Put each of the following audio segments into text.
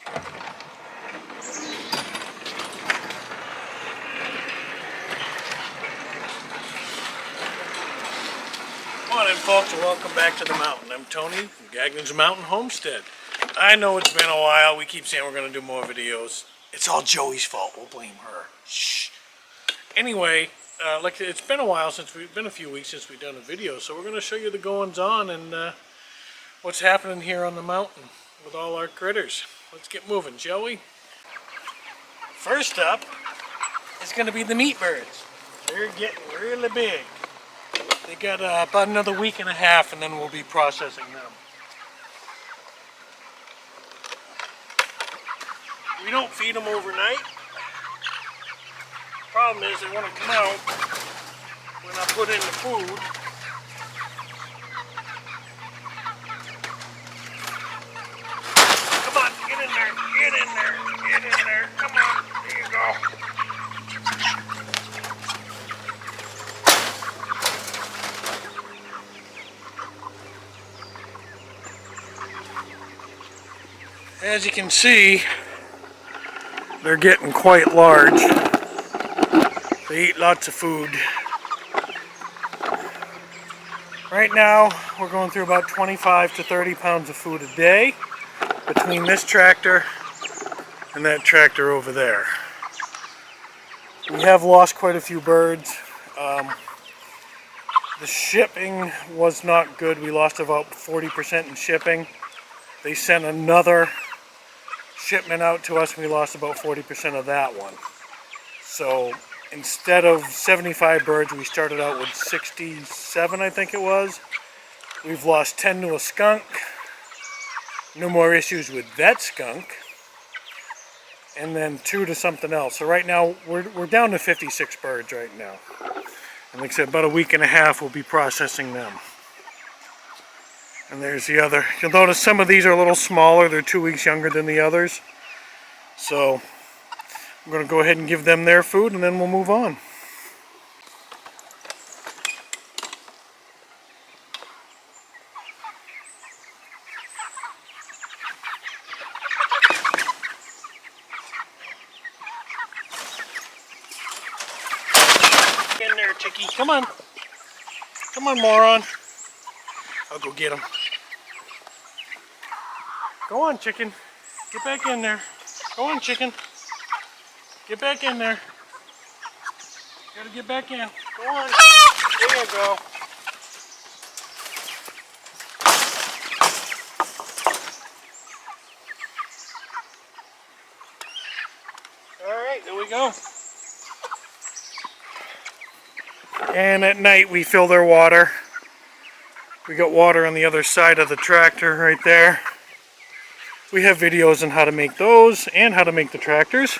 Morning, folks, and welcome back to the mountain. I'm Tony from Gagnon's Mountain Homestead. I know it's been a while. We keep saying we're going to do more videos. It's all Joey's fault. We'll blame her. Shh. Anyway, it's been a while since we've been a few weeks since we've done a video, so we're going to show you the goings on and what's happening here on the mountain with all our critters. Let's get moving, shall we? First up is going to be the meat birds. They're getting really big. They got about another week and a half, and then we'll be processing them. We don't feed them overnight. Problem is they want to come out when I put in the food. Come on, get in there, get in there, get in there. Come on, there you go. As you can see, they're getting quite large. They eat lots of food. Right now, we're going through about 25 to 30 pounds of food a day between this tractor and that tractor over there. We have lost quite a few birds. The shipping was not good. We lost about 40% in shipping. They sent another shipment out to us and we lost about 40% of that one. So instead of 75 birds, we started out with 67, I think it was. We've lost 10 to a skunk. No more issues with that skunk. And then 2 to something else. So right now we're down to 56 birds right now. And like I said, about a week and a half we'll be processing them. And there's the other. You'll notice some of these are a little smaller. They're 2 weeks younger than the others. So I'm going to go ahead and give them their food and then we'll move on. Get in there, Chicky. Come on. Come on, moron. I'll go get him. Go on, chicken. Get back in there. Go on, chicken. Get back in there. You gotta get back in. Go on. There you go. Alright, there we go. And at night we fill their water. We got water on the other side of the tractor right there. We have videos on how to make those and how to make the tractors.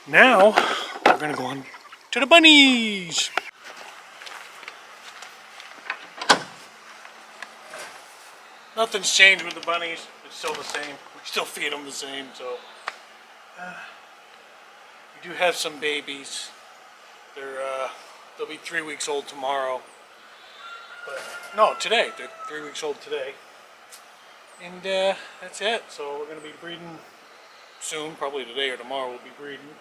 Now, we're going to go on to the bunnies. Nothing's changed with the bunnies. It's still the same. We still feed them the same. So, we do have some babies. They'll be 3 weeks old tomorrow. But, no, today. They're 3 weeks old today. And that's it. So we're going to be breeding soon. Probably today or tomorrow we'll be breeding.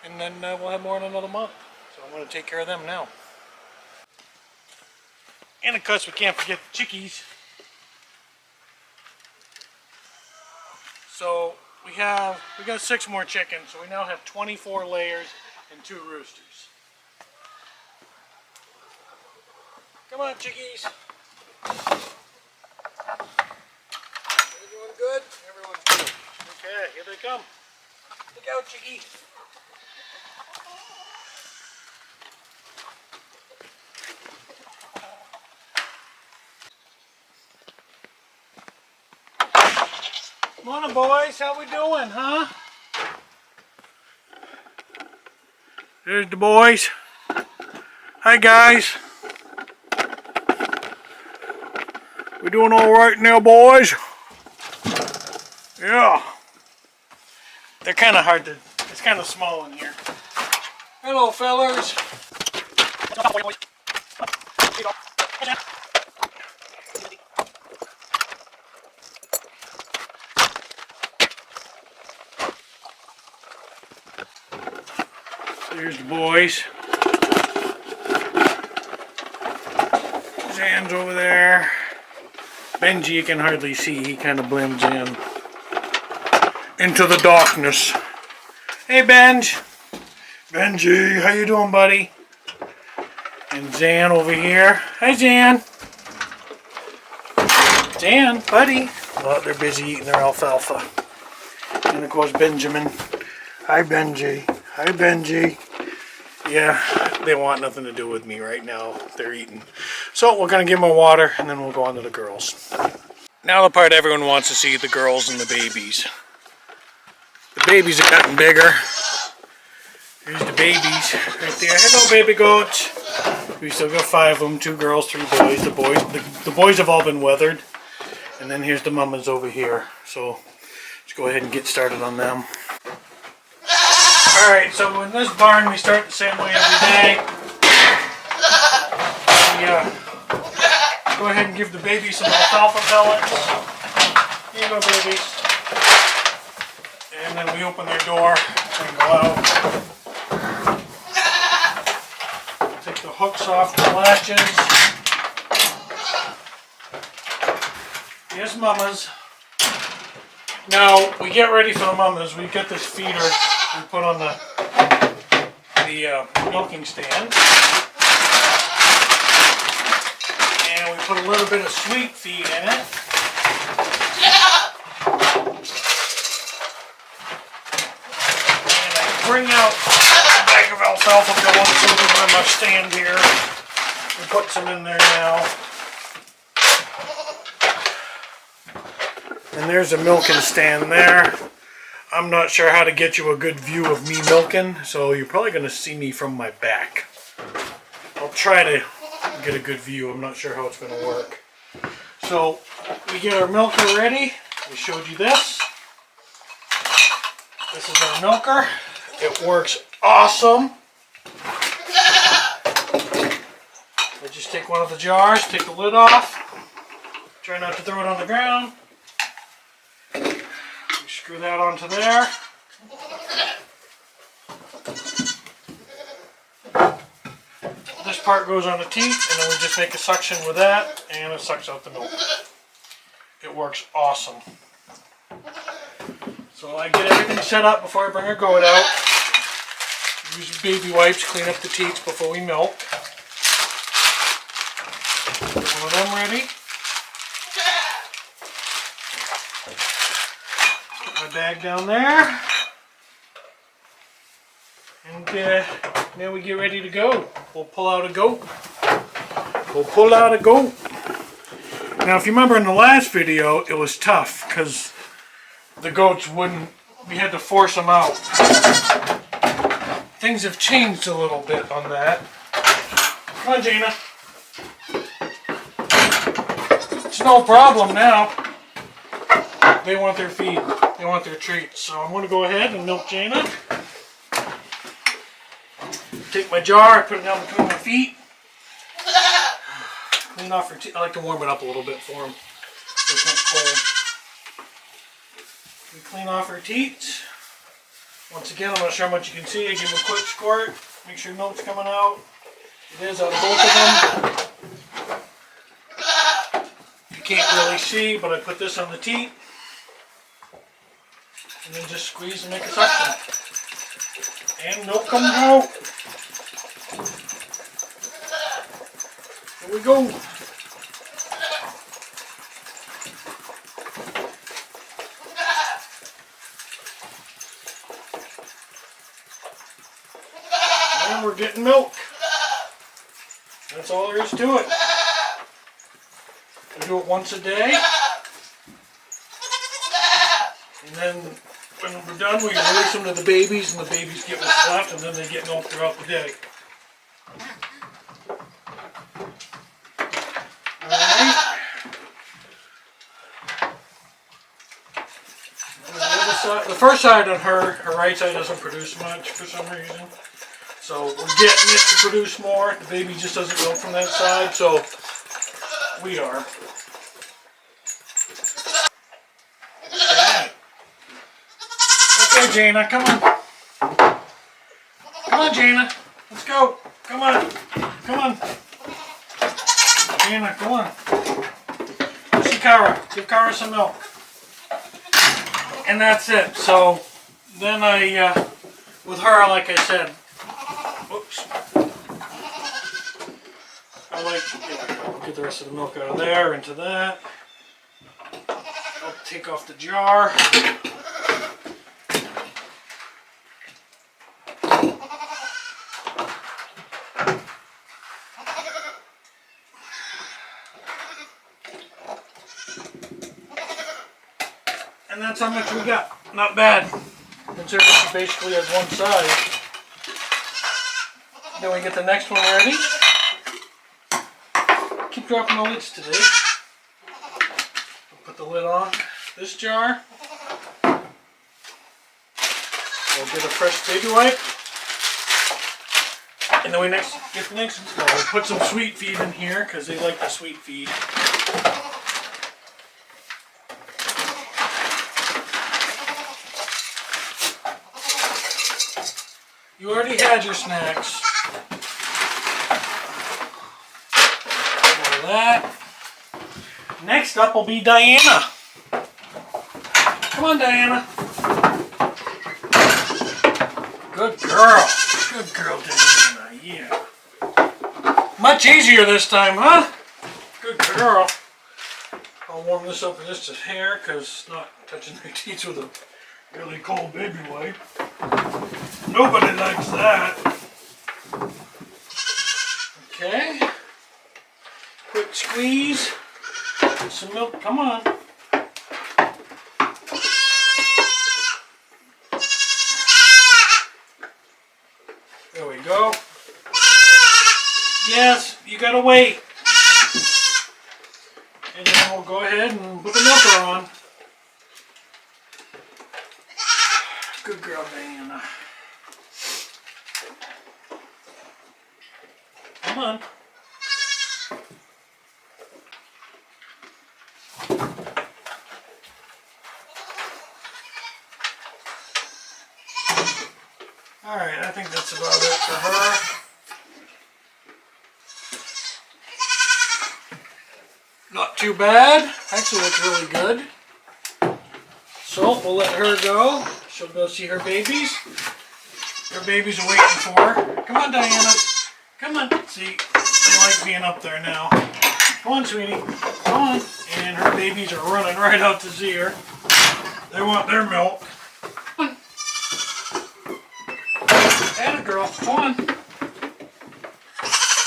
And then we'll have more in another month. So I'm going to take care of them now. And of course we can't forget the chickies. So we got 6 more chickens. So we now have 24 layers and 2 roosters. Come on, chickies. Everyone good? Everyone's good. Okay, here they come. Look out, chickie. Morning, boys. How we doing, huh? There's the boys. Hi, guys. We doing all right now, boys? Yeah. They're kind of hard to, it's kind of small in here. Hello, fellers. There's the boys. Jan's over there. Benji you can hardly see, he kind of blends in into the darkness. Hey Benj! Benji, how you doing, buddy? And Jan over here. Hi Jan! Jan, buddy! Oh, they're busy eating their alfalfa. And of course Benjamin. Hi Benji. Hi Benji. Yeah, they want nothing to do with me right now. They're eating. So we're going to give them a water and then we'll go on to the girls. Now the part everyone wants to see, the girls and the babies. The babies have gotten bigger. Here's the babies right there. Hello baby goats. We still got 5 of them, 2 girls, 3 boys. The boys have all been weathered. And then here's the mamas over here. So let's go ahead and get started on them. Alright, so in this barn we start the same way every day. We go ahead and give the babies some alfalfa pellets. Here you go babies. And then we open their door and go out. Take the hooks off the latches. Here's mamas. Now we get ready for the mamas. We get this feeder we put on the milking stand. And we put a little bit of sweet feed in it. And I bring out a bag of alfalfa pellets over by my stand here. And put some in there now. And there's a milking stand there. I'm not sure how to get you a good view of me milking, so you're probably going to see me from my back. I'll try to get a good view. I'm not sure how it's going to work. So we get our milker ready. We showed you this. This is our milker. It works awesome. I just take one of the jars, take the lid off. Try not to throw it on the ground. Screw that onto there. This part goes on the teat, and then we just make a suction with that, and it sucks out the milk. It works awesome. So I get everything set up before I bring our goat out. Use baby wipes, clean up the teats before we milk. Get one of them ready. My bag down there, and now we get ready to go. We'll pull out a goat. Now if you remember in the last video, it was tough because the goats wouldn't, we had to force them out. Things have changed a little bit on that. Come on Jaina. It's no problem now. They want their feed. They want their treats. So I'm going to go ahead and milk Jaina. Take my jar, put it down between my feet. Clean off her teeth. I like to warm it up a little bit for them. So it's not cold. We clean off her teats. Once again, I'm not sure how much you can see. I give them a quick squirt. Make sure milk's coming out. It is out of both of them. You can't really see, but I put this on the teat. And then just squeeze and make a suction. And milk comes out. Here we go. And we're getting milk. That's all there is to it. We do it once a day. And then when we're done, we release them to the babies, and the babies get what's left, and then they get milk throughout the day. Alright. The first side on her right side doesn't produce much for some reason. So we're getting it to produce more. The baby just doesn't milk from that side, so we are. Okay, Jaina, come on. Come on, Jana. Let's go. Come on. Come on. Jana, come on. See Kara. Give Kara some milk. And that's it. So then with her, like I said, oops. Get the rest of the milk out of there, into that. I'll take off the jar. And that's how much we got. Not bad. Considering she basically has one size. Then we get the next one ready. Keep dropping the lids today. We'll put the lid on this jar. We'll get a fresh baby wipe. And then we we'll put some sweet feed in here because they like the sweet feed. You already had your snacks. More of that. Next up will be Diana. Come on, Diana. Good girl. Good girl, Diana. Yeah. Much easier this time, huh? Good girl. I'll warm this up in just a hair because it's not touching their teeth with a really cold baby wipe. Nobody likes that. Okay. Quick squeeze. Get some milk. Come on. There we go. Yes, you gotta wait. And then we'll go ahead and put the milker on. Good girl, Diana. Come on. Alright, I think that's about it for her. Not too bad. Actually looks really good. So we'll let her go. She'll go see her babies. Her babies are waiting for her. Come on, Diana. Come on. See, they like being up there now. Come on, sweetie. Come on. And her babies are running right out to see her. They want their milk. Come on. Atta girl. Come on.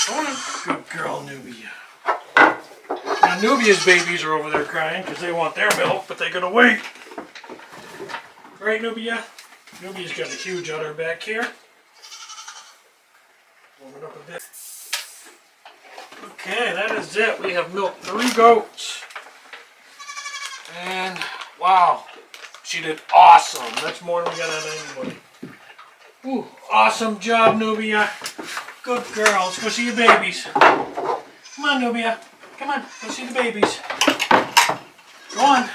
Come on. Good girl, Nubia. Now, Nubia's babies are over there crying because they want their milk, but they gotta wait. Right, Nubia? Nubia's got a huge udder back here. Warm it up a bit. Okay, that is it. We have milked 3 goats. And, wow, she did awesome. That's more than we got out of anybody. Ooh, awesome job, Nubia. Good girl. Let's go see your babies. Come on, Nubia. Come on, go see the babies. Go on.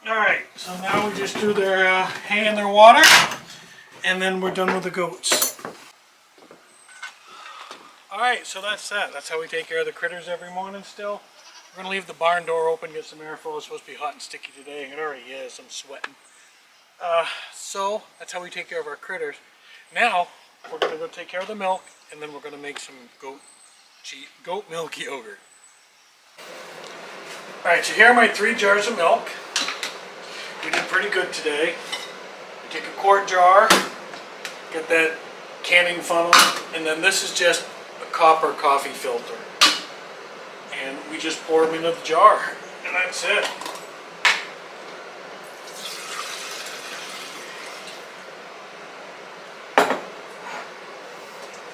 Alright, so now we just do their hay and their water, and then we're done with the goats. Alright, so that's that. That's how we take care of the critters every morning still. We're going to leave the barn door open, get some airflow. It's supposed to be hot and sticky today. It already is. I'm sweating. So that's how we take care of our critters. Now, we're going to go take care of the milk, and then we're going to make some goat milk yogurt. Alright, so here are my 3 jars of milk. We did pretty good today. We take a quart jar, get that canning funnel, and then this is just a copper coffee filter. And we just pour them into the jar, and that's it.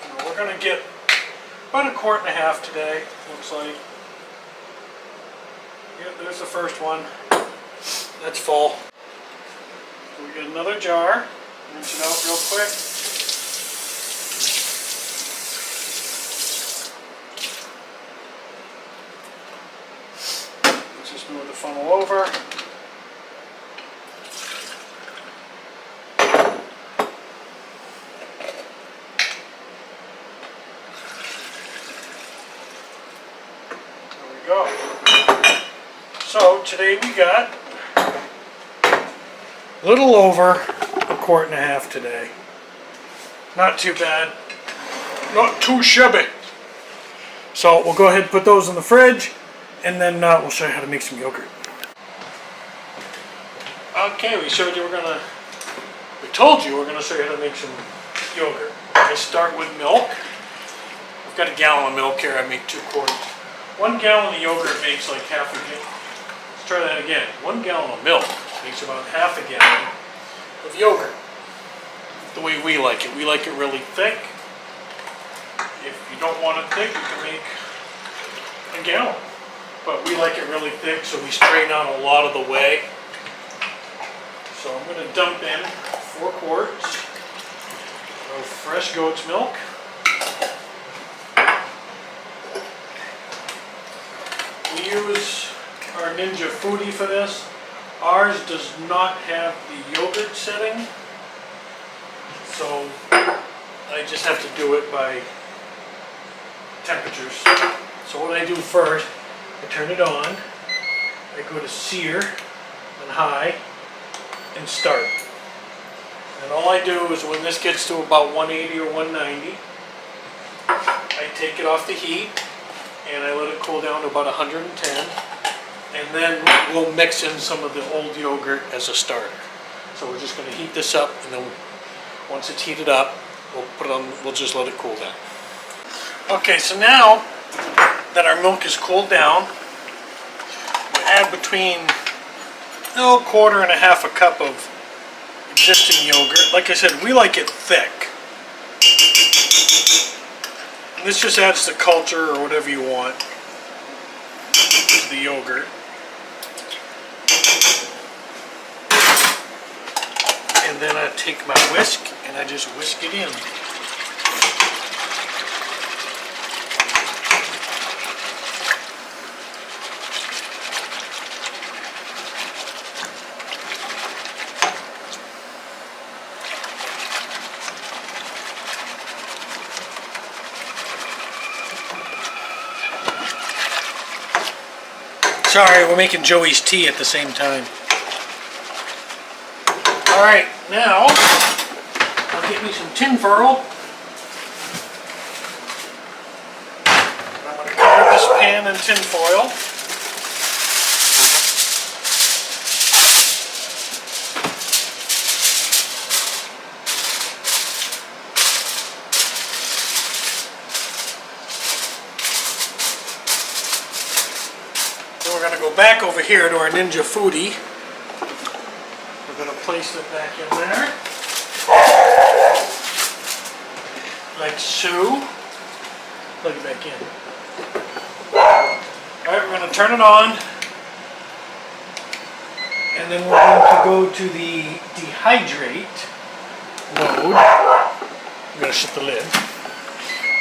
Now we're going to get about 1.5 quarts today, looks like. Yep, there's the first one. That's full. So we get another jar, rinse it out real quick. Let's just move the funnel over. go. So today we got a little over a quart and a half today. Not too bad. Not too shabby. So we'll go ahead and put those in the fridge, and then we'll show you how to make some yogurt. Okay, we told you we're gonna show you how to make some yogurt. I start with milk. I've got a gallon of milk here. I make 2 quarts. 1 gallon of yogurt makes like half a gallon. Let's try that again. 1 gallon of milk makes about half a gallon of yogurt. The way we like it. We like it really thick. If you don't want it thick, you can make a gallon. But we like it really thick, so we strain out a lot of the whey. So I'm going to dump in 4 quarts of fresh goat's milk. We use our Ninja Foodie for this. Ours does not have the yogurt setting, so I just have to do it by temperatures. So what I do first, I turn it on, I go to sear and high and start. And all I do is when this gets to about 180 or 190, I take it off the heat and I let it cool down to about 110, and then we'll mix in some of the old yogurt as a starter. So we're just going to heat this up, and then once it's heated up, we'll just let it cool down. Okay, so now that our milk is cooled down, we add between a quarter and a half a cup of existing yogurt. Like I said, we like it thick. And this just adds the culture or whatever you want to the yogurt. And then I take my whisk and I just whisk it in. Sorry, we're making Joey's tea at the same time. Alright, now I'll get me some tin foil. I'm going to cover this pan in tin foil. We're going to go back over here to our Ninja Foodie. We're going to place it back in there. Like so. Plug it back in. Alright, we're going to turn it on. And then we're going to go to the dehydrate mode. I'm going to shut the lid.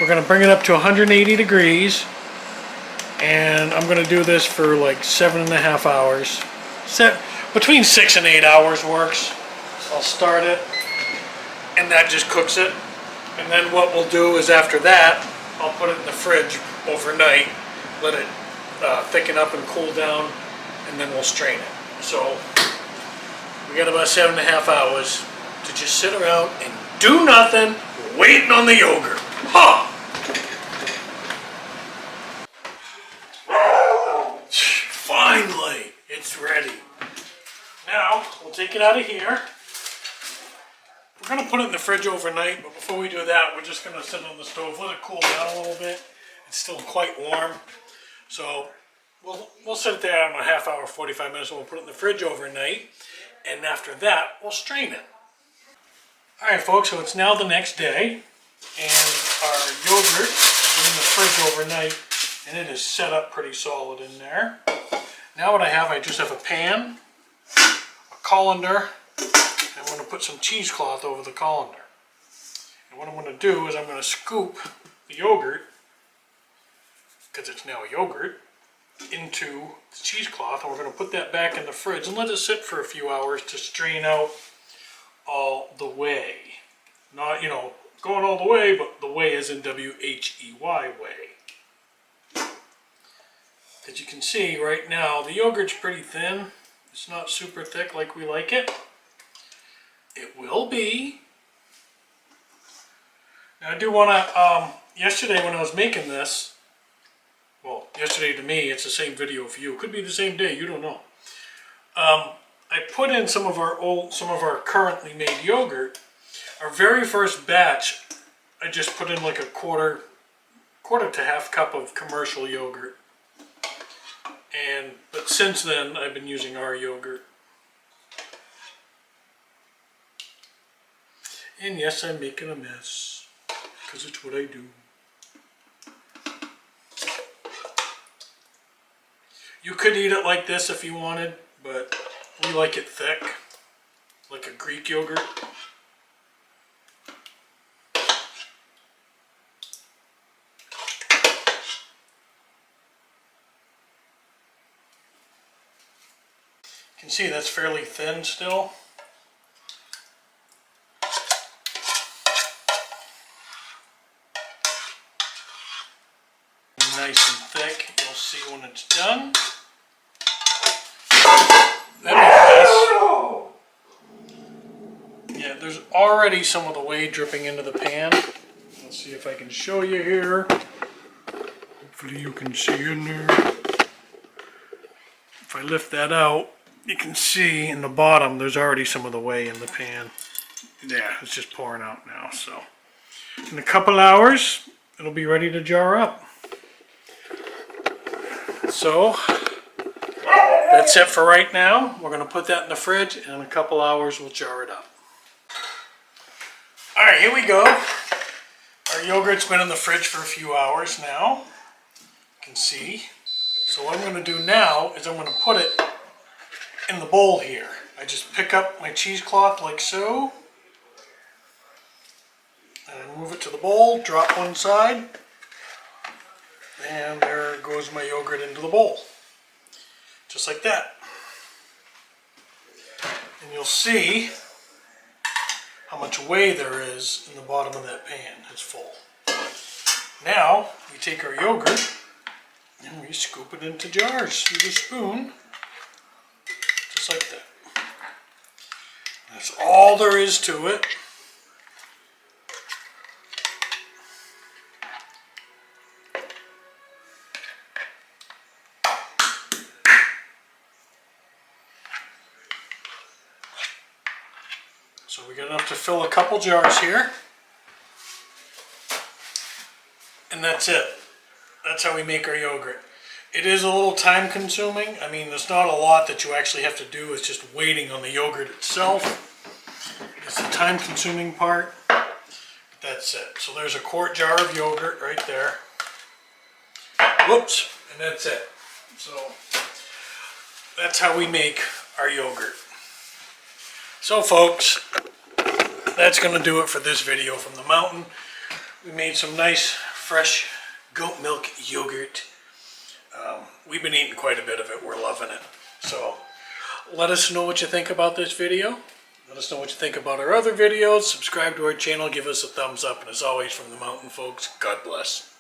We're going to bring it up to 180 degrees. And I'm going to do this for like 7.5 hours. Between 6 and 8 hours works. So I'll start it, and that just cooks it. And then what we'll do is after that, I'll put it in the fridge overnight, let it thicken up and cool down, and then we'll strain it. So we got about 7.5 hours to just sit around and do nothing, waiting on the yogurt. Huh! Finally, it's ready. Now, we'll take it out of here. We're going to put it in the fridge overnight, but before we do that, we're just going to sit on the stove, let it cool down a little bit. It's still quite warm. So, we'll sit it there in a half hour, 45 minutes, and we'll put it in the fridge overnight. And after that, we'll strain it. Alright folks, so it's now the next day, and our yogurt is in the fridge overnight, and it is set up pretty solid in there. Now what I just have a pan, a colander, and I'm going to put some cheesecloth over the colander. And what I'm going to do is I'm going to scoop the yogurt, because it's now yogurt, into the cheesecloth, and we're going to put that back in the fridge and let it sit for a few hours to strain out all the whey. Not, going all the way, but the whey is in W-H-E-Y, whey. As you can see right now, the yogurt's pretty thin. It's not super thick like we like it. It will be. Now I do want to, yesterday when I was making this, well, yesterday to me, it's the same video for you. It could be the same day, you don't know. I put in some of our currently made yogurt. Our very first batch, I just put in like a quarter to half cup of commercial yogurt. But since then, I've been using our yogurt. And yes, I'm making a mess, because it's what I do. You could eat it like this if you wanted, but we like it thick, like a Greek yogurt. You can see that's fairly thin still. Nice and thick, you'll see when it's done. Yeah, there's already some of the whey dripping into the pan. Let's see if I can show you here. Hopefully you can see in there. If I lift that out, you can see in the bottom there's already some of the whey in the pan. Yeah, it's just pouring out now. So in a couple hours, it'll be ready to jar up. So that's it for right now. We're going to put that in the fridge, and in a couple hours we'll jar it up. Alright, here we go. Our yogurt's been in the fridge for a few hours now. You can see. So what I'm going to do now is I'm going to put it in the bowl here. I just pick up my cheesecloth like so. And I move it to the bowl, drop one side. And there goes my yogurt into the bowl. Just like that. And you'll see how much whey there is in the bottom of that pan. It's full. Now, we take our yogurt and we scoop it into jars with a spoon. Just like that. That's all there is to it. So we got enough to fill a couple jars here. And that's it. That's how we make our yogurt. It is a little time consuming. I mean, there's not a lot that you actually have to do. It's just waiting on the yogurt itself. It's the time consuming part. But that's it. So there's a quart jar of yogurt right there. Whoops. And that's it. So that's how we make our yogurt. So folks, that's going to do it for this video from the mountain. We made some nice fresh goat milk yogurt. We've been eating quite a bit of it. We're loving it. So let us know what you think about this video. Let us know what you think about our other videos. Subscribe to our channel. Give us a thumbs up. And as always, from the mountain folks, God bless.